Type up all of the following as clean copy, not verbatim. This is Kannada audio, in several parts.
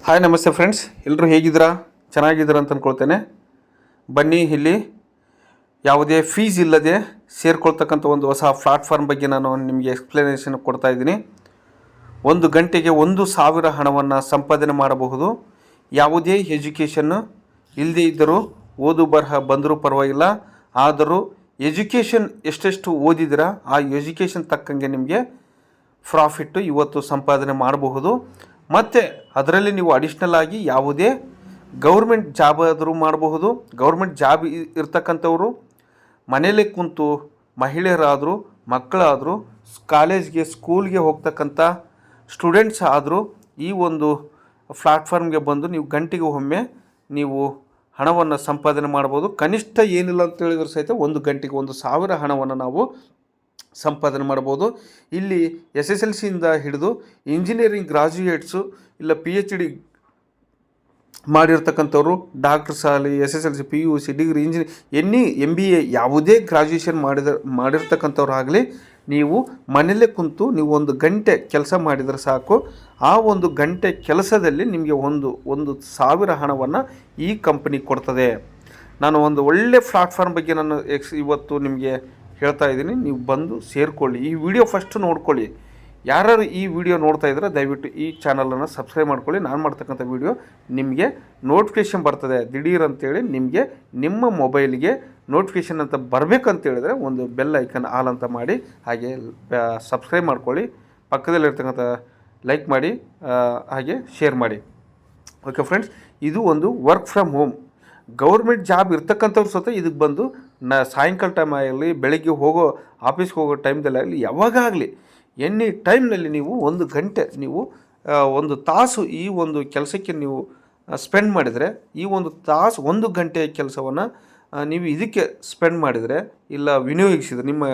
ಹಾಯ್ ನಮಸ್ತೆ ಫ್ರೆಂಡ್ಸ್, ಎಲ್ಲರೂ ಹೇಗಿದ್ದೀರಾ? ಚೆನ್ನಾಗಿದ್ದೀರಾ ಅಂತ ಅಂದ್ಕೊಳ್ತೇನೆ. ಬನ್ನಿ, ಇಲ್ಲಿ ಯಾವುದೇ ಫೀಸ್ ಇಲ್ಲದೆ ಸೇರ್ಕೊಳ್ತಕ್ಕಂಥ ಒಂದು ಹೊಸ ಪ್ಲಾಟ್ಫಾರ್ಮ್ ಬಗ್ಗೆ ನಾನು ನಿಮಗೆ ಎಕ್ಸ್ಪ್ಲನೇಷನ್ ಕೊಡ್ತಾ ಇದ್ದೀನಿ. 1 ಗಂಟೆಗೆ 1,000 ಹಣವನ್ನು ಸಂಪಾದನೆ ಮಾಡಬಹುದು. ಯಾವುದೇ ಎಜುಕೇಷನ್ನು ಇಲ್ಲದೇ ಇದ್ದರೂ, ಓದು ಬರಹ ಬಂದರೂ ಪರವಾಗಿಲ್ಲ, ಆದರೂ ಎಜುಕೇಷನ್ ಎಷ್ಟೆಷ್ಟು ಓದಿದಿರಾ ಆ ಎಜುಕೇಷನ್ ತಕ್ಕಂಗೆ ನಿಮಗೆ ಪ್ರಾಫಿಟ್ಟು ಇವತ್ತು ಸಂಪಾದನೆ ಮಾಡಬಹುದು. ಮತ್ತು ಅದರಲ್ಲಿ ನೀವು ಅಡಿಷ್ನಲ್ ಆಗಿ ಯಾವುದೇ ಗೌರ್ಮೆಂಟ್ ಜಾಬ್ ಆದರೂ ಮಾಡಬಹುದು. ಗೌರ್ಮೆಂಟ್ ಜಾಬ್ ಇರ್ತಕ್ಕಂಥವರು ಮನೆಯಲ್ಲೇ ಕುಂತು ಮಹಿಳೆಯರಾದರೂ, ಮಕ್ಕಳಾದರೂ, ಕಾಲೇಜ್ಗೆ ಸ್ಕೂಲ್ಗೆ ಹೋಗ್ತಕ್ಕಂಥ ಸ್ಟೂಡೆಂಟ್ಸ್ ಆದರೂ ಈ ಒಂದು ಪ್ಲಾಟ್ಫಾರ್ಮ್ಗೆ ಬಂದು ನೀವು ಗಂಟೆಗೆ ಒಮ್ಮೆ ನೀವು ಹಣವನ್ನು ಸಂಪಾದನೆ ಮಾಡ್ಬೋದು. ಕನಿಷ್ಠ ಏನಿಲ್ಲ ಅಂತ ಹೇಳಿದ್ರು ಸಹಿತ 1 ಗಂಟೆಗೆ 1,000 ಹಣವನ್ನು ನಾವು ಸಂಪಾದನೆ ಮಾಡ್ಬೋದು. ಇಲ್ಲಿ SSLCಯಿಂದ ಹಿಡಿದು ಇಂಜಿನಿಯರಿಂಗ್ ಗ್ರಾಜ್ಯುಯೇಟ್ಸು, ಇಲ್ಲ PhD ಮಾಡಿರ್ತಕ್ಕಂಥವ್ರು, ಡಾಕ್ಟರ್ಸ್ ಆಗಲಿ, SSLC, PUC, ಡಿಗ್ರಿ, MBA ಯಾವುದೇ ಗ್ರಾಜ್ಯುಯೇಷನ್ ಮಾಡಿರ್ತಕ್ಕಂಥವ್ರು ಆಗಲಿ, ನೀವು ಮನೆಯಲ್ಲೇ ಕುಂತು ನೀವು 1 ಗಂಟೆ ಕೆಲಸ ಮಾಡಿದರೆ ಸಾಕು. ಆ 1 ಗಂಟೆ ಕೆಲಸದಲ್ಲಿ ನಿಮಗೆ 1,000 ಹಣವನ್ನು ಈ ಕಂಪನಿ ಕೊಡ್ತದೆ. ನಾನು ಒಂದು ಒಳ್ಳೆ ಪ್ಲಾಟ್ಫಾರ್ಮ್ ಬಗ್ಗೆ ನಾನು ಇವತ್ತು ನಿಮಗೆ ಹೇಳ್ತಾ ಇದ್ದೀನಿ. ನೀವು ಬಂದು ಸೇರಿಕೊಳ್ಳಿ. ಈ ವಿಡಿಯೋ ಫಸ್ಟ್ ನೋಡ್ಕೊಳ್ಳಿ. ಯಾರು ಈ ವಿಡಿಯೋ ನೋಡ್ತಾ ಇದ್ರೆ ದಯವಿಟ್ಟು ಈ ಚಾನಲನ್ನು ಸಬ್ಸ್ಕ್ರೈಬ್ ಮಾಡ್ಕೊಳ್ಳಿ. ನಾನು ಮಾಡ್ತಕ್ಕಂಥ ವಿಡಿಯೋ ನಿಮಗೆ ನೋಟಿಫಿಕೇಷನ್ ಬರ್ತದೆ ದಿಢೀರ್ ಅಂತೇಳಿ. ನಿಮಗೆ ನಿಮ್ಮ ಮೊಬೈಲಿಗೆ ನೋಟಿಫಿಕೇಷನ್ ಅಂತ ಬರಬೇಕಂತೇಳಿದ್ರೆ ಒಂದು ಬೆಲ್ ಐಕನ್ ಆಲ್ ಅಂತ ಮಾಡಿ, ಹಾಗೆ ಸಬ್ಸ್ಕ್ರೈಬ್ ಮಾಡ್ಕೊಳ್ಳಿ. ಪಕ್ಕದಲ್ಲಿರ್ತಕ್ಕಂಥ ಲೈಕ್ ಮಾಡಿ, ಹಾಗೆ ಶೇರ್ ಮಾಡಿ. ಓಕೆ ಫ್ರೆಂಡ್ಸ್, ಇದು ಒಂದು work from home government job ಇರ್ತಕ್ಕಂಥವ್ರು ಸಹಿತ ಇದಕ್ಕೆ ಬಂದು ಸಾಯಂಕಾಲ ಟೈಮ್ ಆಗಲಿ, ಬೆಳಗ್ಗೆ ಆಫೀಸ್ಗೆ ಹೋಗೋ ಟೈಮ್ದಲ್ಲಿ ಆಗಲಿ, ಯಾವಾಗಲಿ ಎನಿ ಟೈಮ್ನಲ್ಲಿ ನೀವು 1 ಗಂಟೆ, ನೀವು 1 ತಾಸು ಈ ಒಂದು ಕೆಲಸಕ್ಕೆ ನೀವು ಸ್ಪೆಂಡ್ ಮಾಡಿದರೆ, ಈ 1 ತಾಸು 1 ಗಂಟೆಯ ಕೆಲಸವನ್ನು ನೀವು ಇದಕ್ಕೆ ಸ್ಪೆಂಡ್ ಮಾಡಿದರೆ, ಇಲ್ಲ ವಿನಿಯೋಗಿಸಿದರೆ, ನಿಮ್ಮ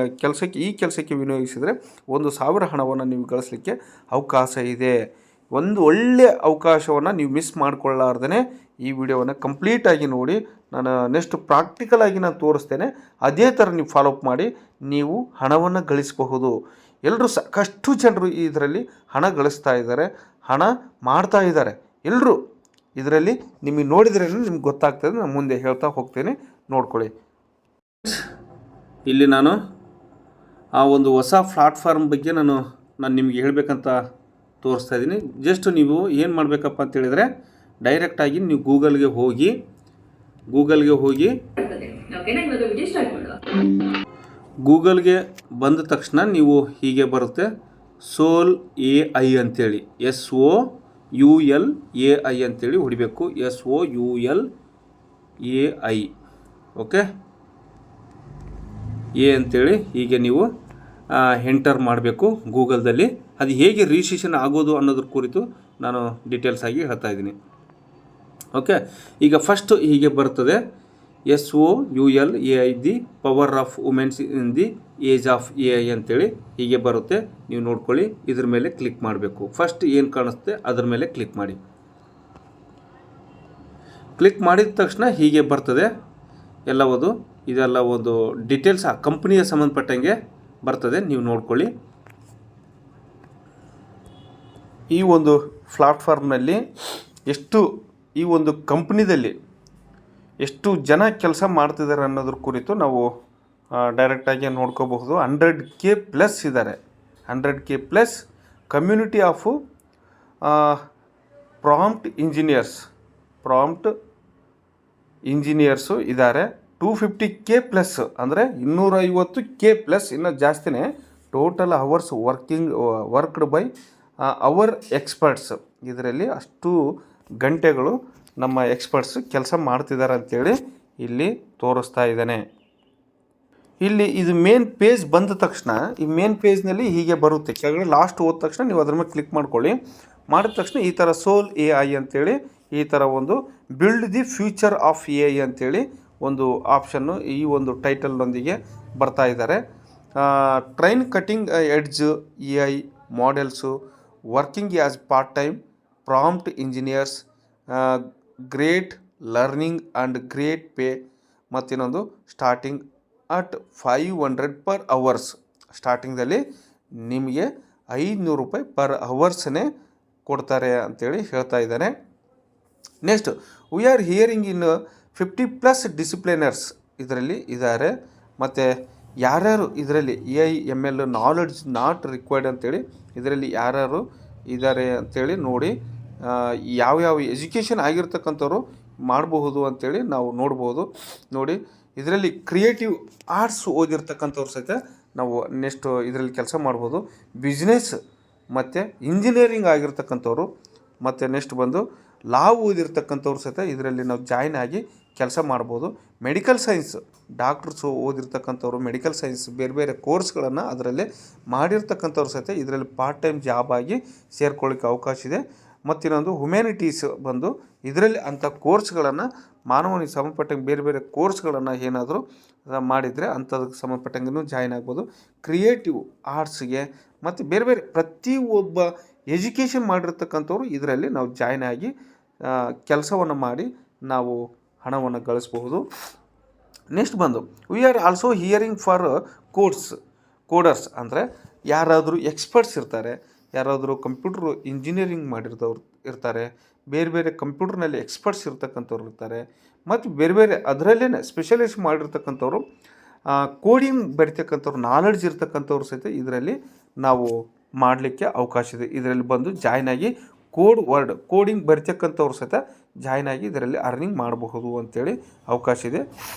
ಈ ಕೆಲಸಕ್ಕೆ ವಿನಿಯೋಗಿಸಿದರೆ 1,000 ಹಣವನ್ನು ನೀವು ಗಳಿಸಲಿಕ್ಕೆ ಅವಕಾಶ ಇದೆ. ಒಂದು ಒಳ್ಳೆಯ ಅವಕಾಶವನ್ನು ನೀವು ಮಿಸ್ ಮಾಡಿಕೊಳ್ಳಾರ್ದೇ ಈ ವಿಡಿಯೋವನ್ನು ಕಂಪ್ಲೀಟಾಗಿ ನೋಡಿ. ನಾನು ನೆಕ್ಸ್ಟ್ ಪ್ರಾಕ್ಟಿಕಲಾಗಿ ನಾನು ತೋರಿಸ್ತೇನೆ. ಅದೇ ಥರ ನೀವು ಫಾಲೋಅಪ್ ಮಾಡಿ ನೀವು ಹಣವನ್ನು ಗಳಿಸಬಹುದು. ಎಲ್ಲರೂ ಸಾಕಷ್ಟು ಜನರು ಇದರಲ್ಲಿ ಹಣ ಗಳಿಸ್ತಾ ಇದ್ದಾರೆ, ಹಣ ಮಾಡ್ತಾ ಇದ್ದಾರೆ. ಎಲ್ಲರೂ ಇದರಲ್ಲಿ ನಿಮಗೆ ನೋಡಿದ್ರೇ ನಿಮ್ಗೆ ಗೊತ್ತಾಗ್ತದೆ. ನಾನು ಮುಂದೆ ಹೇಳ್ತಾ ಹೋಗ್ತೇನೆ, ನೋಡ್ಕೊಳ್ಳಿ. ಇಲ್ಲಿ ನಾನು ಆ ಒಂದು ಹೊಸ ಪ್ಲಾಟ್ಫಾರ್ಮ್ ಬಗ್ಗೆ ನಾನು ನಿಮಗೆ ಹೇಳಬೇಕಂತ ತೋರಿಸ್ತಾ ಇದ್ದೀನಿ. ಜಸ್ಟ್ ನೀವು ಏನು ಮಾಡಬೇಕಪ್ಪ ಅಂತೇಳಿದರೆ, ಡೈರೆಕ್ಟಾಗಿ ನೀವು ಗೂಗಲ್ಗೆ ಹೋಗಿ ಗೂಗಲ್ಗೆ ಬಂದ ತಕ್ಷಣ ನೀವು ಹೀಗೆ ಬರುತ್ತೆ, ಸೋಲ್ AI ಅಂತೇಳಿ, SOULAI ಅಂತೇಳಿ ಹೊಡಿಬೇಕು. SOULAI, ಓಕೆ, ಅಂತೇಳಿ ಹೀಗೆ ನೀವು ಎಂಟರ್ ಮಾಡಬೇಕು ಗೂಗಲ್ದಲ್ಲಿ. ಅದು ಹೇಗೆ ರಿಜಿಸ್ಟ್ರೇಷನ್ ಆಗೋದು ಅನ್ನೋದ್ರ ಕುರಿತು ನಾನು ಡೀಟೇಲ್ಸ್ ಆಗಿ ಹೇಳ್ತಾ ಇದ್ದೀನಿ. ಓಕೆ, ಈಗ ಫಸ್ಟು ಹೀಗೆ ಬರ್ತದೆ, SOULAI, the power of women's in the age of AI ಅಂತೇಳಿ ಹೀಗೆ ಬರುತ್ತೆ. ನೀವು ನೋಡ್ಕೊಳ್ಳಿ. ಇದ್ರ ಮೇಲೆ ಕ್ಲಿಕ್ ಮಾಡಬೇಕು. ಫಸ್ಟ್ ಏನು ಕಾಣಿಸುತ್ತೆ ಅದ್ರ ಮೇಲೆ ಕ್ಲಿಕ್ ಮಾಡಿ. ಕ್ಲಿಕ್ ಮಾಡಿದ ತಕ್ಷಣ ಹೀಗೆ ಬರ್ತದೆ ಇದೆಲ್ಲ ಒಂದು ಡೀಟೇಲ್ಸ್ ಆ ಕಂಪ್ನಿಯ ಸಂಬಂಧಪಟ್ಟಂಗೆ ಬರ್ತದೆ. ನೀವು ನೋಡ್ಕೊಳ್ಳಿ. ಈ ಒಂದು ಪ್ಲಾಟ್ಫಾರ್ಮ್ನಲ್ಲಿ ಈ ಒಂದು ಕಂಪ್ನಿದಲ್ಲಿ ಎಷ್ಟು ಜನ ಕೆಲಸ ಮಾಡ್ತಿದ್ದಾರೆ ಅನ್ನೋದ್ರ ಕುರಿತು ನಾವು ಡೈರೆಕ್ಟಾಗಿ ನೋಡ್ಕೋಬಹುದು. 100K ಪ್ಲಸ್ ಇದ್ದಾರೆ. 100K plus community of prompt engineers ಇದ್ದಾರೆ. 250K ಪ್ಲಸ್ ಅಂದರೆ 250K ಪ್ಲಸ್, ಇನ್ನೂ ಜಾಸ್ತಿನೇ. Total hours worked by our experts. ಇದರಲ್ಲಿ ಅಷ್ಟು ಗಂಟೆಗಳು ನಮ್ಮ ಎಕ್ಸ್ಪರ್ಟ್ಸ್ ಕೆಲಸ ಮಾಡ್ತಿದ್ದಾರೆ ಅಂತೇಳಿ ಇಲ್ಲಿ ತೋರಿಸ್ತಾ ಇದ್ದಾನೆ. ಇಲ್ಲಿ ಇದು ಮೇನ್ ಪೇಜ್ ಬಂದ ತಕ್ಷಣ ಈ ಮೇನ್ ಪೇಜ್ನಲ್ಲಿ ಹೀಗೆ ಬರುತ್ತೆ. ಕೆಳಗಡೆ ಲಾಸ್ಟ್ ಹೋದ ತಕ್ಷಣ ನೀವು ಅದ್ರ ಮೇಲೆ ಕ್ಲಿಕ್ ಮಾಡ್ಕೊಳ್ಳಿ. ಮಾಡಿದ ತಕ್ಷಣ ಈ ಥರ ಸೋಲ್ AI ಅಂತೇಳಿ ಈ ಥರ ಒಂದು build the future of AI ಅಂತೇಳಿ ಒಂದು ಆಪ್ಷನ್ನು ಈ ಒಂದು ಟೈಟಲ್ನೊಂದಿಗೆ ಬರ್ತಾ ಇದ್ದಾರೆ. Train cutting edge AI models, working as part time prompt engineers, great learning and great pay, ಮತ್ತಿನ್ನೊಂದು ಸ್ಟಾರ್ಟಿಂಗ್ ಅಟ್ 500 ಪರ್ ಅವರ್ಸ್. ಸ್ಟಾರ್ಟಿಂಗ್ದಲ್ಲಿ ನಿಮಗೆ 500 ರೂಪಾಯಿ ಪರ್ ಅವರ್ಸ್ನೇ ಕೊಡ್ತಾರೆ ಅಂತೇಳಿ ಹೇಳ್ತಾ ಇದ್ದಾರೆ. Next we are hiring in 50+ disciplines ಇದರಲ್ಲಿ ಇದ್ದಾರೆ. ಮತ್ತು ಯಾರ್ಯಾರು ಇದರಲ್ಲಿ AIML ನಾಲೆಡ್ಜ್ ನಾಟ್ ರಿಕ್ವೈರ್ಡ್ ಅಂತೇಳಿ ಇದರಲ್ಲಿ ಯಾರ್ಯಾರು ಇದ್ದಾರೆ ಅಂಥೇಳಿ ನೋಡಿ. ಯಾವ್ಯಾವ ಎಜುಕೇಷನ್ ಆಗಿರ್ತಕ್ಕಂಥವ್ರು ಮಾಡಬಹುದು ಅಂಥೇಳಿ ನಾವು ನೋಡ್ಬೋದು. ನೋಡಿ ಇದರಲ್ಲಿ ಕ್ರಿಯೇಟಿವ್ ಆರ್ಟ್ಸ್ ಓದಿರ್ತಕ್ಕಂಥವ್ರು ಸಹಿತ ನಾವು ನೆಕ್ಸ್ಟ್ ಇದರಲ್ಲಿ ಕೆಲಸ ಮಾಡ್ಬೋದು. ಬಿಸ್ನೆಸ್ ಮತ್ತು ಇಂಜಿನಿಯರಿಂಗ್ ಆಗಿರ್ತಕ್ಕಂಥವ್ರು ಮತ್ತು ನೆಕ್ಸ್ಟ್ ಬಂದು ಲಾ ಓದಿರ್ತಕ್ಕಂಥವ್ರು ಸಹಿತ ಇದರಲ್ಲಿ ನಾವು ಜಾಯ್ನ್ ಆಗಿ ಕೆಲಸ ಮಾಡ್ಬೋದು. ಮೆಡಿಕಲ್ ಸೈನ್ಸ್ ಡಾಕ್ಟರ್ಸು ಓದಿರ್ತಕ್ಕಂಥವ್ರು ಮೆಡಿಕಲ್ ಸೈನ್ಸ್ ಬೇರೆ ಬೇರೆ ಕೋರ್ಸ್ಗಳನ್ನು ಅದರಲ್ಲೇ ಮಾಡಿರ್ತಕ್ಕಂಥವ್ರು ಸಹಿತ ಇದರಲ್ಲಿ ಪಾರ್ಟ್ ಟೈಮ್ ಜಾಬ್ ಆಗಿ ಸೇರ್ಕೊಳ್ಳಿಕ್ಕೆ ಅವಕಾಶ ಇದೆ. ಮತ್ತಿನ್ನೊಂದು ಹ್ಯುಮ್ಯಾನಿಟೀಸ್ ಬಂದು ಇದರಲ್ಲಿ ಅಂಥ ಕೋರ್ಸ್ಗಳನ್ನು ಮಾನವನಿಗೆ ಸಂಬಂಧಪಟ್ಟಂಗೆ ಬೇರೆ ಬೇರೆ ಕೋರ್ಸ್ಗಳನ್ನು ಏನಾದರೂ ಮಾಡಿದರೆ ಅಂಥದಕ್ಕೆ ಸಂಬಂಧಪಟ್ಟಂಗೂ ಜಾಯ್ನ್ ಆಗ್ಬೋದು. ಕ್ರಿಯೇಟಿವ್ ಆರ್ಟ್ಸ್ಗೆ ಮತ್ತು ಬೇರೆ ಬೇರೆ ಪ್ರತಿಯೊಬ್ಬ ಎಜುಕೇಷನ್ ಮಾಡಿರ್ತಕ್ಕಂಥವ್ರು ಇದರಲ್ಲಿ ನಾವು ಜಾಯ್ನ್ ಆಗಿ ಕೆಲಸವನ್ನು ಮಾಡಿ ನಾವು ಹಣವನ್ನು ಗಳಿಸ್ಬಹುದು. ನೆಕ್ಸ್ಟ್ ಬಂದು we are also hiring for coders ಅಂದರೆ ಯಾರಾದರೂ ಎಕ್ಸ್ಪರ್ಟ್ಸ್ ಇರ್ತಾರೆ, ಯಾರಾದರೂ ಕಂಪ್ಯೂಟ್ರ್ ಇಂಜಿನಿಯರಿಂಗ್ ಮಾಡಿರೋರು ಇರ್ತಾರೆ, ಬೇರೆ ಬೇರೆ ಕಂಪ್ಯೂಟರ್ನಲ್ಲಿ ಎಕ್ಸ್ಪರ್ಟ್ಸ್ ಇರ್ತಕ್ಕಂಥವ್ರು ಇರ್ತಾರೆ, ಮತ್ತು ಬೇರೆ ಬೇರೆ ಅದರಲ್ಲೇ ಸ್ಪೆಷಲೈಸ್ ಮಾಡಿರ್ತಕ್ಕಂಥವ್ರು ಕೋಡಿಂಗ್ ಬರಿತಕ್ಕಂಥವ್ರು ನಾಲೆಡ್ಜ್ ಇರ್ತಕ್ಕಂಥವ್ರು ಸಹಿತ ಇದರಲ್ಲಿ ನಾವು ಮಾಡಲಿಕ್ಕೆ ಅವಕಾಶ ಇದೆ. ಇದರಲ್ಲಿ ಬಂದು ಜಾಯ್ನ್ ಆಗಿ ಕೋಡಿಂಗ್ ಬರಿತಕ್ಕಂಥವ್ರು ಸಹಿತ ಜಾಯ್ನ್ ಆಗಿ ಇದರಲ್ಲಿ ಅರ್ನಿಂಗ್ ಮಾಡಬಹುದು ಅಂಥೇಳಿ ಅವಕಾಶ ಇದೆ.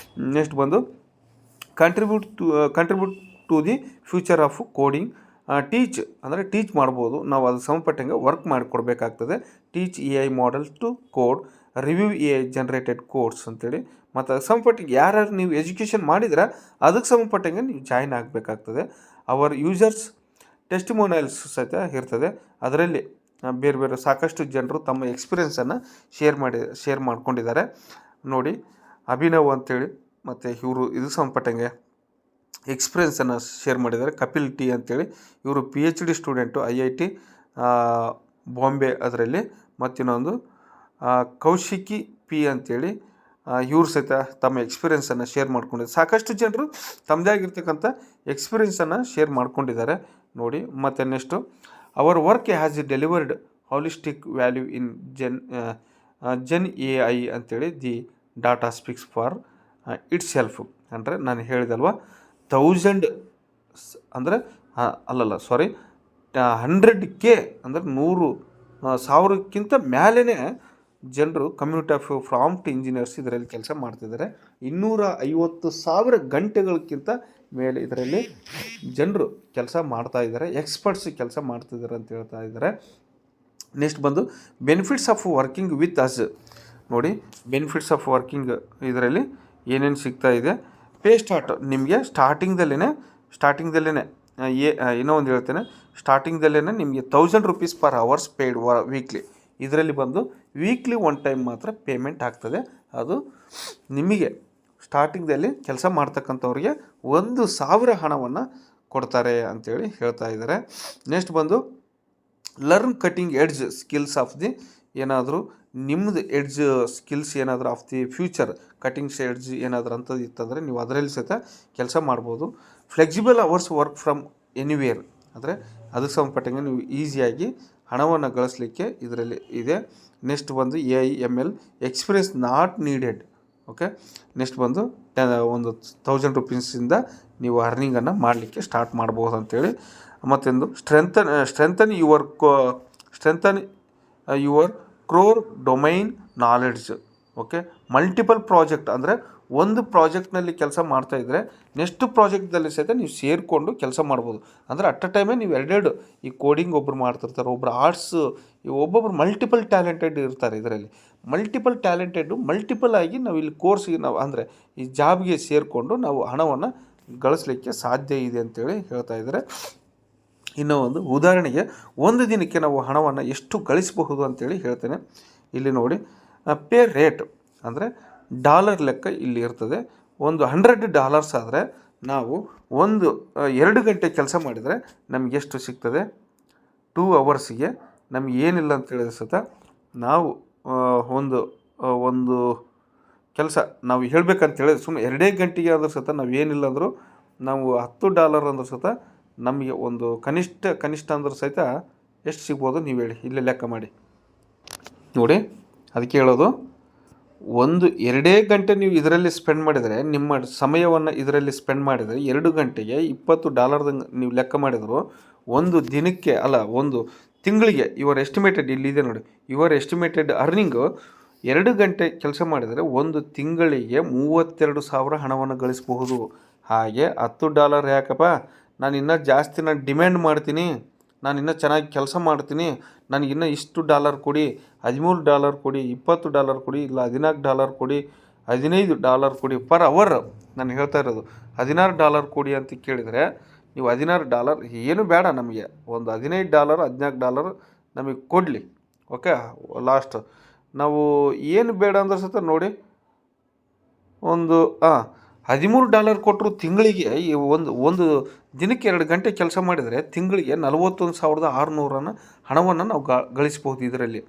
ನೆಕ್ಸ್ಟ್ ಬಂದು contribute to the future of coding. Teach ಮಾಡ್ಬೋದು ನಾವು, ಅದಕ್ಕೆ ಸಂಬಂಧಪಟ್ಟಂಗೆ ವರ್ಕ್ ಮಾಡಿಕೊಡ್ಬೇಕಾಗ್ತದೆ. Teach AI model to code, review AI generated codes ಅಂತೇಳಿ. ಮತ್ತು ಅದಕ್ಕೆ ಸಂಬಂಧಪಟ್ಟಂಗೆ ಯಾರ್ಯಾರು ನೀವು ಎಜುಕೇಷನ್ ಮಾಡಿದ್ರೆ ಅದಕ್ಕೆ ಸಂಬಂಧಪಟ್ಟಂಗೆ ನೀವು ಜಾಯ್ನ್ ಆಗಬೇಕಾಗ್ತದೆ. ಅವರ್ ಯೂಸರ್ಸ್ ಟೆಸ್ಟಿಮೋನಿಯಲ್ಸ್ ಸಹಿತ ಇರ್ತದೆ. ಅದರಲ್ಲಿ ಬೇರೆ ಬೇರೆ ಸಾಕಷ್ಟು ಜನರು ತಮ್ಮ ಎಕ್ಸ್ಪೀರಿಯೆನ್ಸನ್ನು ಶೇರ್ ಮಾಡ್ಕೊಂಡಿದ್ದಾರೆ. ನೋಡಿ ಅಭಿನವ್ ಅಂತೇಳಿ ಮತ್ತು ಇವರು ಇದಕ್ಕೆ ಸಂಬಂಧಪಟ್ಟಂಗೆ ಎಕ್ಸ್ಪೀರಿಯೆನ್ಸನ್ನು ಶೇರ್ ಮಾಡಿದ್ದಾರೆ. ಕಪಿಲ್ ಟಿ ಅಂತೇಳಿ ಇವರು PhD ಸ್ಟೂಡೆಂಟು IIT ಬಾಂಬೆ ಅದರಲ್ಲಿ. ಮತ್ತಿನ್ನೊಂದು ಕೌಶಿಕಿ P ಅಂತೇಳಿ ಇವರು ಸಹಿತ ತಮ್ಮ ಎಕ್ಸ್ಪೀರಿಯೆನ್ಸನ್ನು ಶೇರ್ ಮಾಡ್ಕೊಂಡಿದ್ದಾರೆ. ಸಾಕಷ್ಟು ಜನರು ತಮ್ಮದೇ ಆಗಿರ್ತಕ್ಕಂಥ ಎಕ್ಸ್ಪೀರಿಯೆನ್ಸನ್ನು ಶೇರ್ ಮಾಡ್ಕೊಂಡಿದ್ದಾರೆ ನೋಡಿ. ಮತ್ತು next our work has delivered holistic value in gen AI ಅಂತೇಳಿ the data speaks for itself. ಅಂದರೆ ನಾನು ಹೇಳಿದಲ್ವ 1000 ಅಂದರೆ 100K ಅಂದರೆ 100,000ಕ್ಕಿಂತ ಮೇಲೇ ಜನರು ಕಮ್ಯುನಿಟಿ ಆಫ್ ಪ್ರಾಂಪ್ಟ್ ಇಂಜಿನಿಯರ್ಸ್ ಇದರಲ್ಲಿ ಕೆಲಸ ಮಾಡ್ತಿದ್ದಾರೆ. 250,000 ಗಂಟೆಗಳಕ್ಕಿಂತ ಮೇಲೆ ಇದರಲ್ಲಿ ಜನರು ಕೆಲಸ ಮಾಡ್ತಾ ಇದ್ದಾರೆ, ಎಕ್ಸ್ಪರ್ಟ್ಸ್ ಕೆಲಸ ಮಾಡ್ತಿದ್ದಾರೆ ಅಂತ ಹೇಳ್ತಾ ಇದ್ದಾರೆ. ನೆಕ್ಸ್ಟ್ ಬಂದು benefits of working with us. ನೋಡಿ ಬೆನಿಫಿಟ್ಸ್ ಆಫ್ ವರ್ಕಿಂಗ್ ಇದರಲ್ಲಿ ಏನೇನು ಸಿಗ್ತಾ ಇದೆ. ಪೇ ಸ್ಟಾರ್ಟ್ ನಿಮಗೆ ಸ್ಟಾರ್ಟಿಂಗ್ದಲ್ಲೇ ಇನ್ನೂ ಒಂದು ಹೇಳ್ತೇನೆ. ಸ್ಟಾರ್ಟಿಂಗ್ದಲ್ಲೇ ನಿಮಗೆ 1000 rupees per hours paid weekly. ಇದರಲ್ಲಿ ಬಂದು ವೀಕ್ಲಿ 1 ಟೈಮ್ ಮಾತ್ರ ಪೇಮೆಂಟ್ ಆಗ್ತದೆ. ಅದು ನಿಮಗೆ ಸ್ಟಾರ್ಟಿಂಗ್ದಲ್ಲಿ ಕೆಲಸ ಮಾಡ್ತಕ್ಕಂಥವ್ರಿಗೆ 1,000 ಹಣವನ್ನು ಕೊಡ್ತಾರೆ ಅಂಥೇಳಿ ಹೇಳ್ತಾ ಇದ್ದಾರೆ. ನೆಕ್ಸ್ಟ್ ಬಂದು learn cutting edge skills of the, ಏನಾದರೂ ನಿಮ್ಮದು ಎಡ್ಜ್ ಸ್ಕಿಲ್ಸ್ ಏನಾದರೂ of the future cuttings edge ಏನಾದರೂ ಅಂಥದ್ದು ಇತ್ತಂದರೆ ನೀವು ಅದರಲ್ಲಿ ಸಹಿತ ಕೆಲಸ ಮಾಡ್ಬೋದು. Flexible hours work from anywhere ಅಂದರೆ ಅದಕ್ಕೆ ಸಂಬಂಧಪಟ್ಟಂಗೆ ನೀವು ಈಸಿಯಾಗಿ ಹಣವನ್ನು ಗಳಿಸಲಿಕ್ಕೆ ಇದರಲ್ಲಿ ಇದೆ. ನೆಕ್ಸ್ಟ್ ಬಂದು AIML experience not needed. Okay. Next ಬಂದು 1,000 ರೂಪೀಸಿಂದ ನೀವು ಅರ್ನಿಂಗನ್ನು ಮಾಡಲಿಕ್ಕೆ ಸ್ಟಾರ್ಟ್ ಮಾಡ್ಬೋದು ಅಂಥೇಳಿ. ಮತ್ತೊಂದು strengthen your crore domain knowledge. Okay. Multiple project ಅಂದರೆ ಒಂದು ಪ್ರಾಜೆಕ್ಟ್ನಲ್ಲಿ ಕೆಲಸ ಮಾಡ್ತಾಯಿದ್ರೆ ನೆಕ್ಸ್ಟ್ ಪ್ರಾಜೆಕ್ಟ್ದಲ್ಲಿ ಸಹಿತ ನೀವು ಸೇರಿಕೊಂಡು ಕೆಲಸ ಮಾಡ್ಬೋದು. ಅಂದರೆ ಅಟ್ ಅ ಟೈಮೇ ನೀವು ಎರಡೆರಡು, ಈ ಕೋಡಿಂಗ್ ಒಬ್ಬರು ಮಾಡ್ತಿರ್ತಾರೆ, ಒಬ್ಬರು ಆರ್ಟ್ಸು, ಒಬ್ಬೊಬ್ರು ಮಲ್ಟಿಪಲ್ ಟ್ಯಾಲೆಂಟೆಡ್ ಇರ್ತಾರೆ. ಇದರಲ್ಲಿ ಮಲ್ಟಿಪಲ್ ಆಗಿ ನಾವು ಇಲ್ಲಿ ಕೋರ್ಸ್ಗೆ ನಾವು ಅಂದರೆ ಈ ಜಾಬ್ಗೆ ಸೇರಿಕೊಂಡು ನಾವು ಹಣವನ್ನು ಗಳಿಸಲಿಕ್ಕೆ ಸಾಧ್ಯ ಇದೆ ಅಂತೇಳಿ ಹೇಳ್ತಾ ಇದ್ದಾರೆ. ಇನ್ನೂ ಒಂದು ಉದಾಹರಣೆಗೆ ಒಂದು ದಿನಕ್ಕೆ ನಾವು ಹಣವನ್ನು ಎಷ್ಟು ಗಳಿಸಬಹುದು ಅಂತೇಳಿ ಹೇಳ್ತೇನೆ. ಇಲ್ಲಿ ನೋಡಿ ಪೇ ರೇಟ್ ಅಂದರೆ ಡಾಲರ್ ಲೆಕ್ಕ ಇಲ್ಲಿ ಇರ್ತದೆ. ಒಂದು $100 ಆದರೆ ನಾವು 2 ಗಂಟೆ ಕೆಲಸ ಮಾಡಿದರೆ ನಮಗೆ ಎಷ್ಟು ಸಿಗ್ತದೆ? 2 ಅವರ್ಸಿಗೆ ನಮ್ಗೆ ಏನಿಲ್ಲ ಅಂತ ಹೇಳಿದ್ರೆ ಸತ ನಾವು ಒಂದು ಕೆಲಸ ನಾವು ಹೇಳಬೇಕಂತ ಹೇಳಿದ್ರೆ ಸುಮ್ಮನೆ 2 ಗಂಟೆಗೆ ಆದರೂ ಸತ ನಾವು ಏನಿಲ್ಲ ಅಂದರೂ ನಾವು $10 ಅಂದರೂ ಸತ ನಮಗೆ ಒಂದು ಕನಿಷ್ಠ ಅಂದರೂ ಸಹಿತ ಎಷ್ಟು ಸಿಗ್ಬೋದು ನೀವು ಹೇಳಿ, ಇಲ್ಲೇ ಲೆಕ್ಕ ಮಾಡಿ ನೋಡಿ. ಅದಕ್ಕೆ ಹೇಳೋದು, ಒಂದು 2 ಗಂಟೆ ನೀವು ಇದರಲ್ಲಿ ಸ್ಪೆಂಡ್ ಮಾಡಿದರೆ, ನಿಮ್ಮ ಸಮಯವನ್ನು ಇದರಲ್ಲಿ ಸ್ಪೆಂಡ್ ಮಾಡಿದರೆ 2 ಗಂಟೆಗೆ $20 ನೀವು ಲೆಕ್ಕ ಮಾಡಿದ್ರು, ಒಂದು ದಿನಕ್ಕೆ ಅಲ್ಲ, ಒಂದು ತಿಂಗಳಿಗೆ ಯುವರ್ ಎಸ್ಟಿಮೇಟೆಡ್ ಇಲ್ಲಿದೆ ನೋಡಿ, ಯುವರ್ ಎಸ್ಟಿಮೇಟೆಡ್ ಅರ್ನಿಂಗು 2 ಗಂಟೆ ಕೆಲಸ ಮಾಡಿದರೆ ಒಂದು ತಿಂಗಳಿಗೆ 32,000 ಹಣವನ್ನು ಗಳಿಸಬಹುದು. ಹಾಗೆ $10 ಯಾಕಪ್ಪ, ನಾನು ಇನ್ನೂ ಜಾಸ್ತಿ ಡಿಮ್ಯಾಂಡ್ ಮಾಡ್ತೀನಿ, ನಾನು ಇನ್ನೂ ಚೆನ್ನಾಗಿ ಕೆಲಸ ಮಾಡ್ತೀನಿ, ನನಗಿನ್ನೂ ಇಷ್ಟು ಡಾಲರ್ ಕೊಡಿ, $13 ಕೊಡಿ, $20 ಕೊಡಿ, ಇಲ್ಲ $14 ಕೊಡಿ, $15 ಕೊಡಿ ಪರ್ ಅವರ್. ನಾನು ಹೇಳ್ತಾ ಇರೋದು $16 ಕೊಡಿ ಅಂತ ಕೇಳಿದರೆ, ನೀವು $16 ಏನು ಬೇಡ ನಮಗೆ, ಒಂದು $15 $14 ನಮಗೆ ಕೊಡಲಿ. ಓಕೆ, ಲಾಸ್ಟ್ ನಾವು ಏನು ಬೇಡ ಅಂದ್ರೆ ಸತ ನೋಡಿ, ಒಂದು $13 ಕೊಟ್ಟರು ತಿಂಗಳಿಗೆ ಒಂದು ದಿನಕ್ಕೆ 2 ಗಂಟೆ ಕೆಲಸ ಮಾಡಿದರೆ ತಿಂಗಳಿಗೆ 41,600 ಹಣವನ್ನು ನಾವು ಗಳಿಸ್ಬೋದು ಇದರಲ್ಲಿ.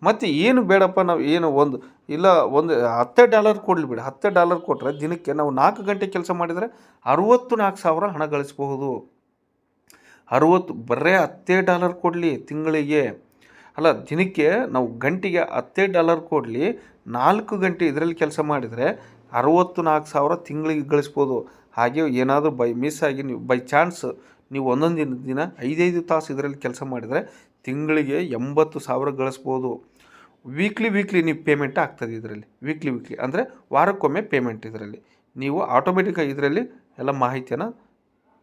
ಮತ್ತು ಏನು ಬೇಡಪ್ಪ, ನಾವು ಏನು ಒಂದು $10 ಕೊಡಲಿ ಬಿಡಿ, $10 ಕೊಟ್ಟರೆ ದಿನಕ್ಕೆ ನಾವು 4 ಗಂಟೆ ಕೆಲಸ ಮಾಡಿದರೆ 64,000 ಹಣ ಗಳಿಸ್ಬಹುದು. ಬರೀ $10 ಕೊಡಲಿ ತಿಂಗಳಿಗೆ, ಅಲ್ಲ ದಿನಕ್ಕೆ ನಾವು ಗಂಟೆಗೆ $10 ಕೊಡಲಿ, 4 ಗಂಟೆ ಇದರಲ್ಲಿ ಕೆಲಸ ಮಾಡಿದರೆ 64,000 ತಿಂಗಳಿಗೆ ಗಳಿಸ್ಬೋದು. ಹಾಗೆ ಏನಾದರೂ ಮಿಸ್ ಆಗಿ ನೀವು ಬೈ ಚಾನ್ಸ್ ನೀವು ಒಂದೊಂದು ದಿನ 5 ತಾಸು ಇದರಲ್ಲಿ ಕೆಲಸ ಮಾಡಿದರೆ ತಿಂಗಳಿಗೆ 80,000 ಗಳಿಸ್ಬೋದು. ವೀಕ್ಲಿ ನೀವು ಪೇಮೆಂಟ್ ಆಗ್ತದೆ ಇದರಲ್ಲಿ. ವೀಕ್ಲಿ ಅಂದರೆ ವಾರಕ್ಕೊಮ್ಮೆ ಪೇಮೆಂಟ್. ಇದರಲ್ಲಿ ನೀವು ಆಟೋಮೆಟಿಕ್ಕಾಗಿ ಇದರಲ್ಲಿ ಎಲ್ಲ ಮಾಹಿತಿಯನ್ನು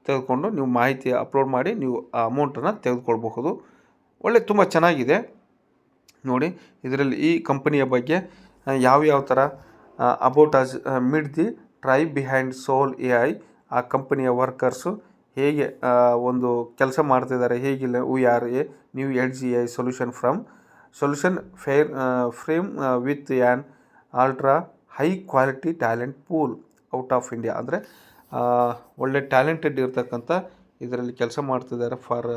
ತೆಗೆದುಕೊಂಡು ನೀವು ಮಾಹಿತಿ ಅಪ್ಲೋಡ್ ಮಾಡಿ ನೀವು ಆ ಅಮೌಂಟನ್ನು ತೆಗೆದುಕೊಳ್ಬಹುದು. ತುಂಬ ಚೆನ್ನಾಗಿದೆ ನೋಡಿ. ಇದರಲ್ಲಿ ಈ ಕಂಪನಿಯ ಬಗ್ಗೆ ಯಾವ ಥರ about us meet the tribe behind Soul AI, ಆ ಕಂಪನಿಯ ವರ್ಕರ್ಸು ಹೇಗೆ ಒಂದು ಕೆಲಸ ಮಾಡ್ತಿದ್ದಾರೆ, ಹೇಗಿಲ್ಲ we are a new edge AI solution firm with an ultra high quality talent pool out of India. ಅಂದರೆ ಒಳ್ಳೆ ಟ್ಯಾಲೆಂಟೆಡ್ ಇರ್ತಕ್ಕಂಥ ಇದರಲ್ಲಿ ಕೆಲಸ ಮಾಡ್ತಿದ್ದಾರೆ for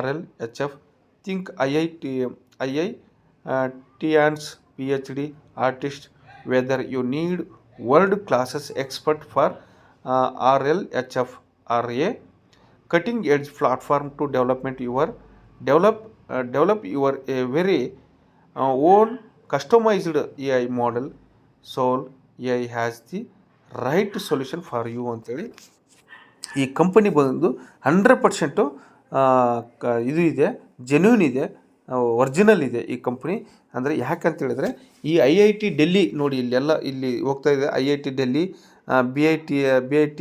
RLHF think IITians PhD artist whether you need world classes expert for RLHF or a cutting edge platform to develop your a very own customized AI model. Soul AI has the right solution for you ಅಂತೇಳಿ ಈ ಕಂಪನಿ ಬಂದು 100% ಇದು ಇದೆ, ಜೆನ್ಯೂನ್ ಇದೆ, ಒರಿಜಿನಲ್ ಇದೆ ಈ ಕಂಪ್ನಿ. ಅಂದರೆ ಯಾಕಂತ ಹೇಳಿದ್ರೆ ಈ IIT ಡೆಲ್ಲಿ ನೋಡಿ, ಇಲ್ಲಿ ಹೋಗ್ತಾ ಇದೆ. IIT Delhi, BIT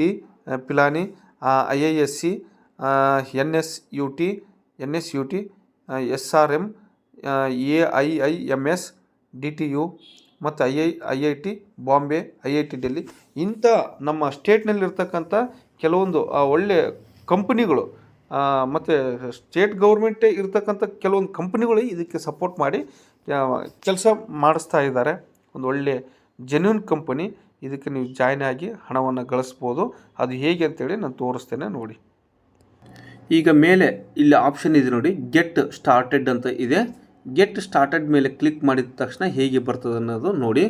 Pilani, IISc, NSUT, SRM, AIIMS, DTU ಮತ್ತು IIT ಬಾಂಬೆ, IIT ಡೆಲ್ಲಿ, ಇಂಥ ನಮ್ಮ ಸ್ಟೇಟ್ನಲ್ಲಿರ್ತಕ್ಕಂಥ ಕೆಲವೊಂದು ಒಳ್ಳೆ ಕಂಪ್ನಿಗಳು ಮತ್ತು ಸ್ಟೇಟ್ ಗೌರ್ಮೆಂಟೇ ಇರ್ತಕ್ಕಂಥ ಕೆಲವೊಂದು ಕಂಪ್ನಿಗಳು ಇದಕ್ಕೆ ಸಪೋರ್ಟ್ ಮಾಡಿ ಕೆಲಸ ಮಾಡಿಸ್ತಾ ಇದ್ದಾರೆ. ಒಂದು ಒಳ್ಳೆ ಜೆನ್ಯೂನ್ ಕಂಪನಿ. ಇದಕ್ಕೆ ನೀವು ಜಾಯ್ನ್ ಆಗಿ ಹಣವನ್ನು ಗಳಿಸ್ಬೋದು. ಅದು ಹೇಗೆ ಅಂತೇಳಿ ನಾನು ತೋರಿಸ್ತೇನೆ ನೋಡಿ. ಈಗ ಮೇಲೆ ಇಲ್ಲಿ ಆಪ್ಷನ್ ಇದೆ ನೋಡಿ, ಗೆಟ್ ಸ್ಟಾರ್ಟೆಡ್ ಅಂತ ಇದೆ. ಗೆಟ್ ಸ್ಟಾರ್ಟೆಡ್ ಮೇಲೆ ಕ್ಲಿಕ್ ಮಾಡಿದ ತಕ್ಷಣ ಹೇಗೆ ಬರ್ತದೆ ಅನ್ನೋದು ನೋಡಿ.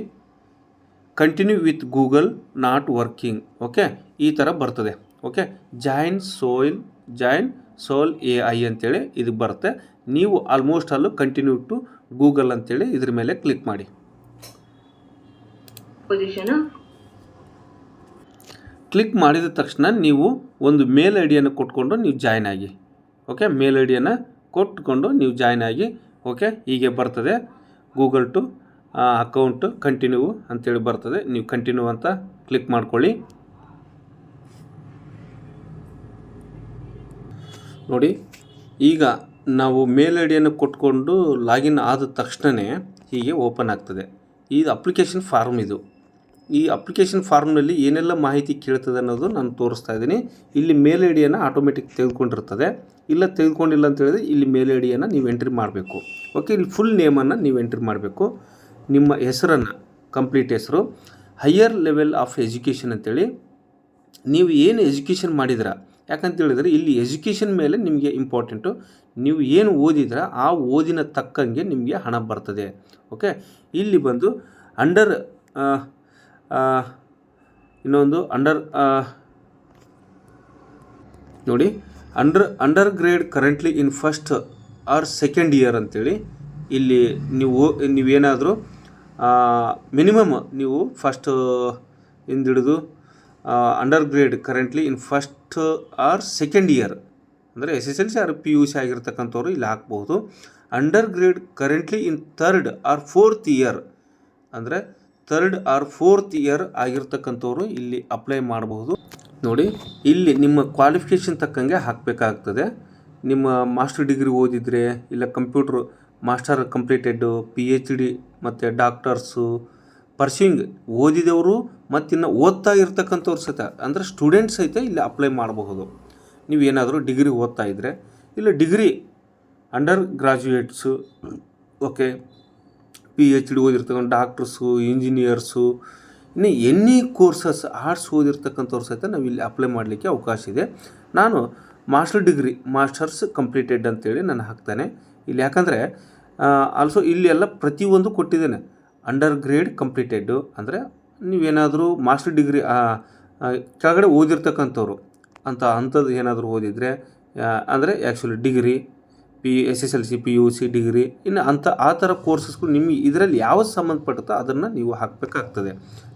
Continue with Google not working, okay, ಈ ಥರ ಬರ್ತದೆ. ಓಕೆ, ಜಾಯಿನ್ ಸೋಲ್ AI ಅಂತೇಳಿ ಇದು ಬರುತ್ತೆ. ನೀವು ಆಲ್ಮೋಸ್ಟ್ ಅಲ್ಲೂ ಕಂಟಿನ್ಯೂ ಟು ಗೂಗಲ್ ಅಂತೇಳಿ ಇದ್ರ ಮೇಲೆ ಕ್ಲಿಕ್ ಮಾಡಿ. ಕ್ಲಿಕ್ ಮಾಡಿದ ತಕ್ಷಣ ನೀವು ಒಂದು ಮೇಲ್ ಐಡಿಯನ್ನು ಕೊಟ್ಕೊಂಡು ನೀವು ಜಾಯ್ನ್ ಆಗಿ. ಓಕೆ, ಮೇಲ್ ಐಡಿಯನ್ನು ಕೊಟ್ಕೊಂಡು ನೀವು ಜಾಯ್ನ್ ಆಗಿ. ಓಕೆ, ಹೀಗೆ ಬರ್ತದೆ. ಗೂಗಲ್ ಟು ಅಕೌಂಟು ಕಂಟಿನ್ಯೂ ಅಂತೇಳಿ ಬರ್ತದೆ. ನೀವು ಕಂಟಿನ್ಯೂ ಅಂತ ಕ್ಲಿಕ್ ಮಾಡ್ಕೊಳ್ಳಿ. ನೋಡಿ, ಈಗ ನಾವು ಮೇಲ್ ಐಡಿಯನ್ನು ಕೊಟ್ಕೊಂಡು ಲಾಗಿನ್ ಆದ ತಕ್ಷಣವೇ ಹೀಗೆ ಓಪನ್ ಆಗ್ತದೆ. ಇದು ಅಪ್ಲಿಕೇಶನ್ ಫಾರ್ಮ್. ಈ ಅಪ್ಲಿಕೇಶನ್ ಫಾರ್ಮ್ನಲ್ಲಿ ಏನೆಲ್ಲ ಮಾಹಿತಿ ಕೇಳ್ತದೆ ಅನ್ನೋದು ನಾನು ತೋರಿಸ್ತಾ ಇದ್ದೀನಿ. ಇಲ್ಲಿ ಮೇಲ್ ಐಡಿಯನ್ನು ಆಟೋಮೆಟಿಕ್ ತೆಗೆದುಕೊಂಡಿರ್ತದೆ. ತೆಗೆದುಕೊಂಡಿಲ್ಲ ಅಂತ ಹೇಳಿದ್ರೆ ಇಲ್ಲಿ ಮೇಲ್ ಐಡಿಯನ್ನು ನೀವು ಎಂಟ್ರಿ ಮಾಡಬೇಕು. ಓಕೆ, ಇಲ್ಲಿ ಫುಲ್ ನೇಮನ್ನು ನೀವು ಎಂಟ್ರಿ ಮಾಡಬೇಕು. ನಿಮ್ಮ ಹೆಸರನ್ನು, ಕಂಪ್ಲೀಟ್ ಹೆಸರು, ಹೈಯರ್ ಲೆವೆಲ್ ಆಫ್ ಎಜುಕೇಷನ್ ಅಂತೇಳಿ ನೀವು ಏನು ಎಜುಕೇಷನ್ ಮಾಡಿದಿರ. ಯಾಕಂತ ಹೇಳಿದರೆ ಇಲ್ಲಿ ಎಜುಕೇಷನ್ ಮೇಲೆ ನಿಮಗೆ ಇಂಪಾರ್ಟೆಂಟು. ನೀವು ಏನು ಓದಿದ್ರೆ ಆ ಓದಿನ ತಕ್ಕಂಗೆ ನಿಮಗೆ ಹಣ ಬರ್ತದೆ. ಓಕೆ, ಇಲ್ಲಿ ಬಂದು ನೋಡಿ, undergrad currently in first or second year ಅಂತೇಳಿ ಇಲ್ಲಿ ನೀವೇನಾದರೂ ಮಿನಿಮಮ್ ನೀವು ಫಸ್ಟ್ ಇಂದಿಡಿದು undergrad currently in first or second year ಅಂದರೆ SSLC ಆರ್ PUC ಆಗಿರ್ತಕ್ಕಂಥವ್ರು ಇಲ್ಲಿ ಹಾಕ್ಬೋದು. Undergrad currently in third or fourth year ಅಂದರೆ ಥರ್ಡ್ ಆರ್ ಫೋರ್ತ್ ಇಯರ್ ಆಗಿರ್ತಕ್ಕಂಥವ್ರು ಇಲ್ಲಿ ಅಪ್ಲೈ ಮಾಡಬಹುದು. ನೋಡಿ, ಇಲ್ಲಿ ನಿಮ್ಮ ಕ್ವಾಲಿಫಿಕೇಷನ್ ತಕ್ಕಂಗೆ ಹಾಕಬೇಕಾಗ್ತದೆ. ನಿಮ್ಮ ಮಾಸ್ಟರ್ ಡಿಗ್ರಿ ಓದಿದರೆ, ಇಲ್ಲ ಕಂಪ್ಯೂಟ್ರ್ ಮಾಸ್ಟರ್ ಕಂಪ್ಲೀಟೆಡ್ಡು, PhD ಮತ್ತು ಡಾಕ್ಟರ್ಸು, ಪರ್ಸ್ಯೂಯಿಂಗ್ ಓದಿದವರು ಮತ್ತು ಇನ್ನು ಓದ್ತಾ ಇರ್ತಕ್ಕಂಥವ್ರು ಸಹಿತ ಅಂದರೆ ಸ್ಟೂಡೆಂಟ್ಸ್ ಸಹಿತ ಇಲ್ಲಿ ಅಪ್ಲೈ ಮಾಡಬಹುದು. ನೀವೇನಾದರೂ ಡಿಗ್ರಿ ಓದ್ತಾ ಇದ್ದರೆ, ಇಲ್ಲ degree undergraduates, okay, PhD ಓದಿರ್ತಕ್ಕಂಥ ಡಾಕ್ಟರ್ಸು, ಇಂಜಿನಿಯರ್ಸು, ಇನ್ನು ಎನಿ ಕೋರ್ಸಸ್ ಆರ್ಟ್ಸ್ ಓದಿರ್ತಕ್ಕಂಥವ್ರು ಸಹಿತ ನಾವು ಇಲ್ಲಿ ಅಪ್ಲೈ ಮಾಡಲಿಕ್ಕೆ ಅವಕಾಶ ಇದೆ. ನಾನು ಮಾಸ್ಟರ್ ಡಿಗ್ರಿ ಮಾಸ್ಟರ್ಸ್ ಕಂಪ್ಲೀಟೆಡ್ ಅಂತೇಳಿ ನಾನು ಹಾಕ್ತಾನೆ ಇಲ್ಲಿ. ಯಾಕಂದರೆ ಆಲ್ಸೋ ಇಲ್ಲಿ ಎಲ್ಲ ಪ್ರತಿಯೊಂದು ಕೊಟ್ಟಿದ್ದೇನೆ. ಅಂಡರ್ ಗ್ರೇಡ್ ಕಂಪ್ಲೀಟೆಡ್ಡು ಅಂದರೆ ನೀವೇನಾದರೂ ಮಾಸ್ಟರ್ ಡಿಗ್ರಿ ಕೆಳಗಡೆ ಓದಿರ್ತಕ್ಕಂಥವ್ರು ಅಂಥದ್ದು ಏನಾದರೂ ಓದಿದರೆ ಅಂದರೆ actually degree SSLC PUC degree ಇನ್ನು ಆ ಥರ ಕೋರ್ಸಸ್ಗಳು ನಿಮಗೆ ಇದರಲ್ಲಿ ಯಾವುದು ಸಂಬಂಧಪಡುತ್ತೋ ಅದನ್ನು ನೀವು ಹಾಕಬೇಕಾಗ್ತದೆ.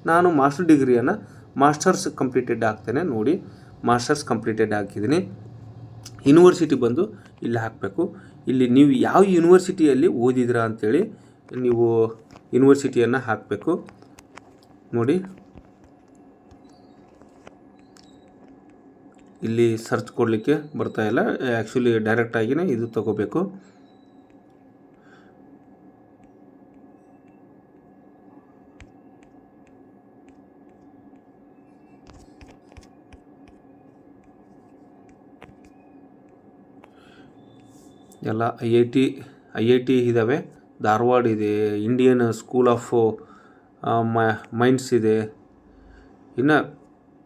ನಾನು ಮಾಸ್ಟರ್ ಡಿಗ್ರಿಯನ್ನು ಮಾಸ್ಟರ್ಸ್ ಕಂಪ್ಲೀಟೆಡ್ ಹಾಕ್ತೇನೆ. ನೋಡಿ, ಮಾಸ್ಟರ್ಸ್ ಕಂಪ್ಲೀಟೆಡ್ ಹಾಕಿದ್ದೀನಿ. ಯೂನಿವರ್ಸಿಟಿ ಬಂದು ಇಲ್ಲಿ ಹಾಕಬೇಕು. ಇಲ್ಲಿ ನೀವು ಯಾವ ಯೂನಿವರ್ಸಿಟಿಯಲ್ಲಿ ಓದಿದ್ದೀರಾ ಅಂಥೇಳಿ ನೀವು ಯೂನಿವರ್ಸಿಟಿಯನ್ನು ಹಾಕಬೇಕು. ನೋಡಿ, ಇಲ್ಲಿ ಸರ್ಚ್ ಕೊಡಲಿಕ್ಕೆ ಬರ್ತಾಯಿಲ್ಲ. ಆ್ಯಕ್ಚುಲಿ ಡೈರೆಕ್ಟಾಗಿಯೇ ಇದು ತಗೋಬೇಕು. ಎಲ್ಲ IIT ಇದ್ದಾವೆ. ಧಾರವಾಡ ಇದೆ, ಇಂಡಿಯನ್ ಸ್ಕೂಲ್ ಆಫ್ ಮೈನ್ಸ್ ಇದೆ, ಇನ್ನು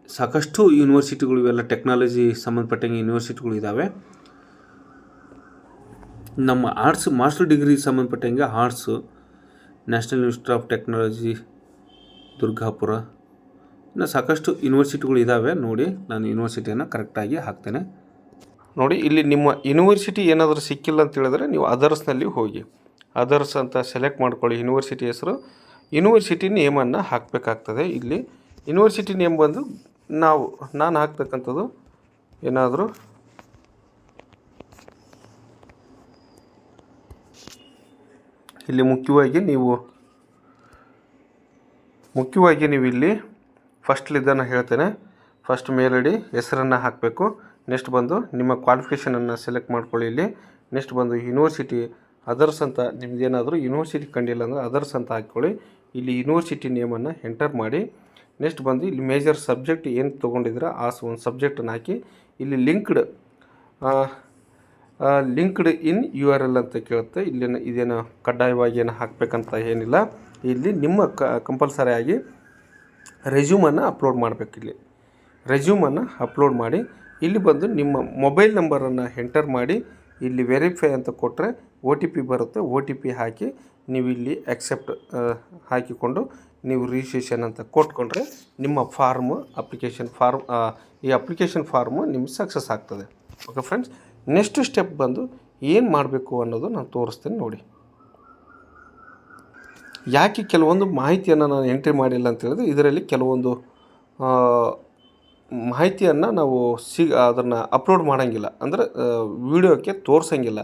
ಸಾಕಷ್ಟು ಯೂನಿವರ್ಸಿಟಿಗಳು ಇವೆಲ್ಲ ಟೆಕ್ನಾಲಜಿ ಸಂಬಂಧಪಟ್ಟಂಗೆ ಯೂನಿವರ್ಸಿಟಿಗಳು ಇದ್ದಾವೆ. ನಮ್ಮ ಆರ್ಟ್ಸ್ ಮಾಸ್ಟರ್ ಡಿಗ್ರಿ ಸಂಬಂಧಪಟ್ಟಂಗೆ arts national institute of technology Durgapur, ಇನ್ನು ಸಾಕಷ್ಟು ಯೂನಿವರ್ಸಿಟಿಗಳು ಇದ್ದಾವೆ. ನೋಡಿ, ನಾನು ಯೂನಿವರ್ಸಿಟಿಯನ್ನು ಕರೆಕ್ಟಾಗಿ ಹಾಕ್ತೇನೆ. ನೋಡಿ, ಇಲ್ಲಿ ನಿಮ್ಮ ಯೂನಿವರ್ಸಿಟಿ ಏನಾದರೂ ಸಿಕ್ಕಿಲ್ಲ ಅಂತ ಹೇಳಿದ್ರೆ ನೀವು ಅದರ್ಸ್ನಲ್ಲಿ ಹೋಗಿ ಅದರ್ಸ್ ಅಂತ ಸೆಲೆಕ್ಟ್ ಮಾಡ್ಕೊಳ್ಳಿ. ಯೂನಿವರ್ಸಿಟಿ ಹೆಸರು, ಯೂನಿವರ್ಸಿಟಿ ನೇಮನ್ನು ಹಾಕಬೇಕಾಗ್ತದೆ. ಇಲ್ಲಿ ಯೂನಿವರ್ಸಿಟಿ ನೇಮ್ ಬಂದು ನಾನು ಹಾಕ್ತಕ್ಕಂಥದ್ದು ಏನಾದರೂ ಇಲ್ಲಿ ಮುಖ್ಯವಾಗಿ ನೀವು ಇಲ್ಲಿ ಇದನ್ನು ಹೇಳ್ತೇನೆ. ಫಸ್ಟ್ ಮೇಲ್ ಐ ಡಿ ಹೆಸರನ್ನು ಹಾಕಬೇಕು. ನೆಕ್ಸ್ಟ್ ಬಂದು ನಿಮ್ಮ ಕ್ವಾಲಿಫಿಕೇಷನನ್ನು ಸೆಲೆಕ್ಟ್ ಮಾಡ್ಕೊಳ್ಳಿ. ಇಲ್ಲಿ ನೆಕ್ಸ್ಟ್ ಬಂದು ಯೂನಿವರ್ಸಿಟಿ ಅದರ್ಸ್ ಅಂತ ನಿಮ್ಮದೇನಾದರೂ ಯೂನಿವರ್ಸಿಟಿ ಕಂಡಿಲ್ಲ ಅಂದರೆ ಅದರ್ಸ್ ಅಂತ ಹಾಕ್ಕೊಳ್ಳಿ. ಇಲ್ಲಿ ಯೂನಿವರ್ಸಿಟಿ ನೇಮನ್ನು ಎಂಟರ್ ಮಾಡಿ. ನೆಕ್ಸ್ಟ್ ಬಂದು ಇಲ್ಲಿ ಮೇಜರ್ ಸಬ್ಜೆಕ್ಟ್ ಏನು ತೊಗೊಂಡಿದ್ರೆ ಆ ಒಂದು ಸಬ್ಜೆಕ್ಟನ್ನು ಹಾಕಿ. ಇಲ್ಲಿ ಲಿಂಕ್ಡ್ ಇನ್ URL ಅಂತ ಕೇಳುತ್ತೆ. ಇದೇನು ಕಡ್ಡಾಯವಾಗಿ ಏನು ಹಾಕಬೇಕಂತ ಏನಿಲ್ಲ. ಇಲ್ಲಿ ನಿಮ್ಮ ಕಂಪಲ್ಸರಿ ಆಗಿ ರೆಸ್ಯೂಮನ್ನು ಅಪ್ಲೋಡ್ ಮಾಡಬೇಕು. ಇಲ್ಲಿ ರೆಸ್ಯೂಮನ್ನು ಅಪ್ಲೋಡ್ ಮಾಡಿ ಇಲ್ಲಿ ಬಂದು ನಿಮ್ಮ ಮೊಬೈಲ್ ನಂಬರನ್ನು ಎಂಟರ್ ಮಾಡಿ ಇಲ್ಲಿ ವೆರಿಫೈ ಅಂತ ಕೊಟ್ಟರೆ OTP ಬರುತ್ತೆ. OTP ಹಾಕಿ ನೀವು ಇಲ್ಲಿ ಅಕ್ಸೆಪ್ಟ್ ಹಾಕಿಕೊಂಡು ನೀವು ರಿಜಿಸ್ಟ್ರೇಷನ್ ಅಂತ ಕೊಟ್ಕೊಂಡ್ರೆ ನಿಮ್ಮ ಈ ಅಪ್ಲಿಕೇಶನ್ ಫಾರ್ಮು ನಿಮ್ಗೆ ಸಕ್ಸಸ್ ಆಗ್ತದೆ. ಓಕೆ ಫ್ರೆಂಡ್ಸ್, ನೆಕ್ಸ್ಟ್ ಸ್ಟೆಪ್ ಬಂದು ಏನು ಮಾಡಬೇಕು ಅನ್ನೋದು ನಾನು ತೋರಿಸ್ತೇನೆ. ನೋಡಿ, ಯಾಕೆ ಕೆಲವೊಂದು ಮಾಹಿತಿಯನ್ನು ನಾನು ಎಂಟ್ರಿ ಮಾಡಿಲ್ಲ ಅಂತ ಹೇಳಿದ್ರೆ ಇದರಲ್ಲಿ ಕೆಲವೊಂದು ಮಾಹಿತಿಯನ್ನು ನಾವು ಅದನ್ನು ಅಪ್ಲೋಡ್ ಮಾಡೋಂಗಿಲ್ಲ, ಅಂದರೆ ವಿಡಿಯೋಕ್ಕೆ ತೋರಿಸೋಂಗಿಲ್ಲ.